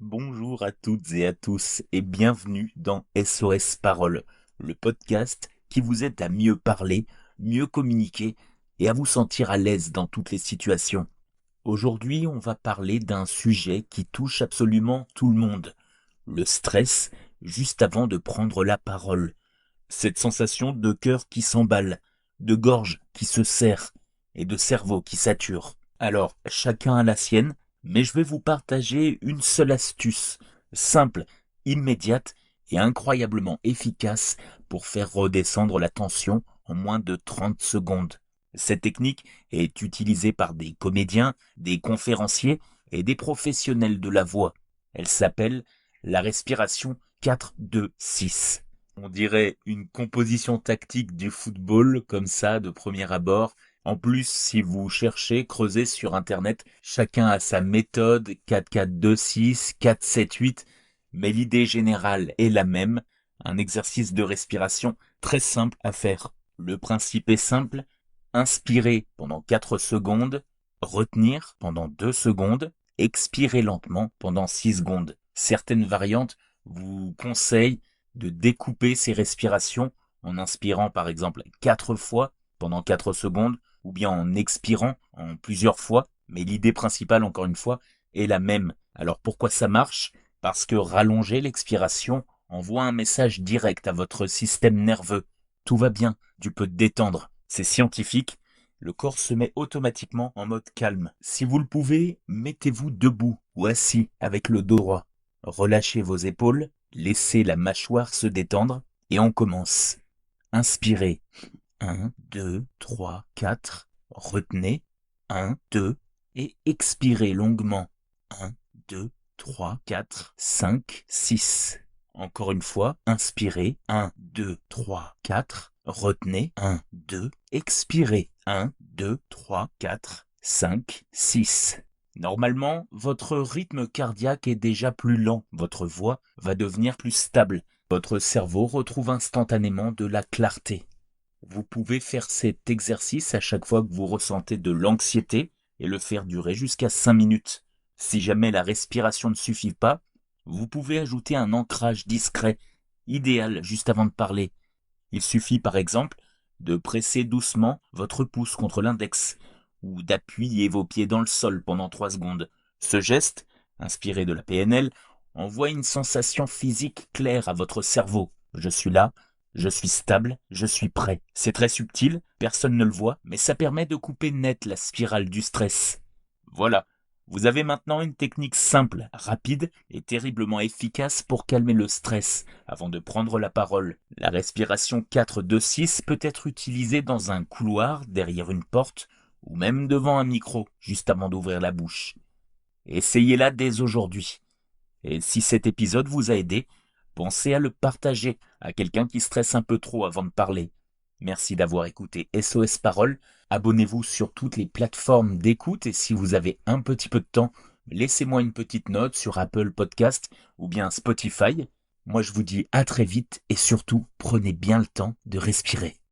Bonjour à toutes et à tous et bienvenue dans SOS Parole, le podcast qui vous aide à mieux parler, mieux communiquer et à vous sentir à l'aise dans toutes les situations. Aujourd'hui, on va parler d'un sujet qui touche absolument tout le monde, le stress juste avant de prendre la parole. Cette sensation de cœur qui s'emballe, de gorge qui se serre et de cerveau qui sature. Alors, chacun a la sienne, mais je vais vous partager une seule astuce, simple, immédiate et incroyablement efficace pour faire redescendre la tension en moins de 30 secondes. Cette technique est utilisée par des comédiens, des conférenciers et des professionnels de la voix. Elle s'appelle la respiration 4-2-6. On dirait une composition tactique du football, comme ça, de premier abord. En plus, si vous cherchez, creusez sur Internet, chacun a sa méthode, 4-4-2-6, 4-7-8, mais l'idée générale est la même, un exercice de respiration très simple à faire. Le principe est simple, inspirez pendant 4 secondes, retenir pendant 2 secondes, expirer lentement pendant 6 secondes. Certaines variantes vous conseillent de découper ces respirations en inspirant par exemple 4 fois pendant 4 secondes ou bien en expirant en plusieurs fois, mais l'idée principale encore une fois est la même. Alors pourquoi ça marche? Parce que rallonger l'expiration envoie un message direct à votre système nerveux. Tout va bien, tu peux te détendre. C'est scientifique, le corps se met automatiquement en mode calme. Si vous le pouvez, mettez-vous debout ou assis avec le dos droit. Relâchez vos épaules, laissez la mâchoire se détendre et on commence. Inspirez. 1, 2, 3, 4. Retenez. 1, 2. Et expirez longuement. 1, 2, 3, 4, 5, 6. Encore une fois, inspirez. 1, 2, 3, 4. Retenez. 1, 2. Expirez. 1, 2, 3, 4, 5, 6. Normalement, votre rythme cardiaque est déjà plus lent, votre voix va devenir plus stable, votre cerveau retrouve instantanément de la clarté. Vous pouvez faire cet exercice à chaque fois que vous ressentez de l'anxiété et le faire durer jusqu'à 5 minutes. Si jamais la respiration ne suffit pas, vous pouvez ajouter un ancrage discret, idéal juste avant de parler. Il suffit par exemple de presser doucement votre pouce contre l'index ou d'appuyer vos pieds dans le sol pendant 3 secondes. Ce geste, inspiré de la PNL, envoie une sensation physique claire à votre cerveau. Je suis là, je suis stable, je suis prêt. C'est très subtil, personne ne le voit, mais ça permet de couper net la spirale du stress. Voilà. Vous avez maintenant une technique simple, rapide et terriblement efficace pour calmer le stress avant de prendre la parole. La respiration 4-2-6 peut être utilisée dans un couloir, derrière une porte ou même devant un micro, juste avant d'ouvrir la bouche. Essayez-la dès aujourd'hui. Et si cet épisode vous a aidé, pensez à le partager à quelqu'un qui stresse un peu trop avant de parler. Merci d'avoir écouté SOS Parole. Abonnez-vous sur toutes les plateformes d'écoute et si vous avez un petit peu de temps, laissez-moi une petite note sur Apple Podcast ou bien Spotify. Moi je vous dis à très vite et surtout prenez bien le temps de respirer.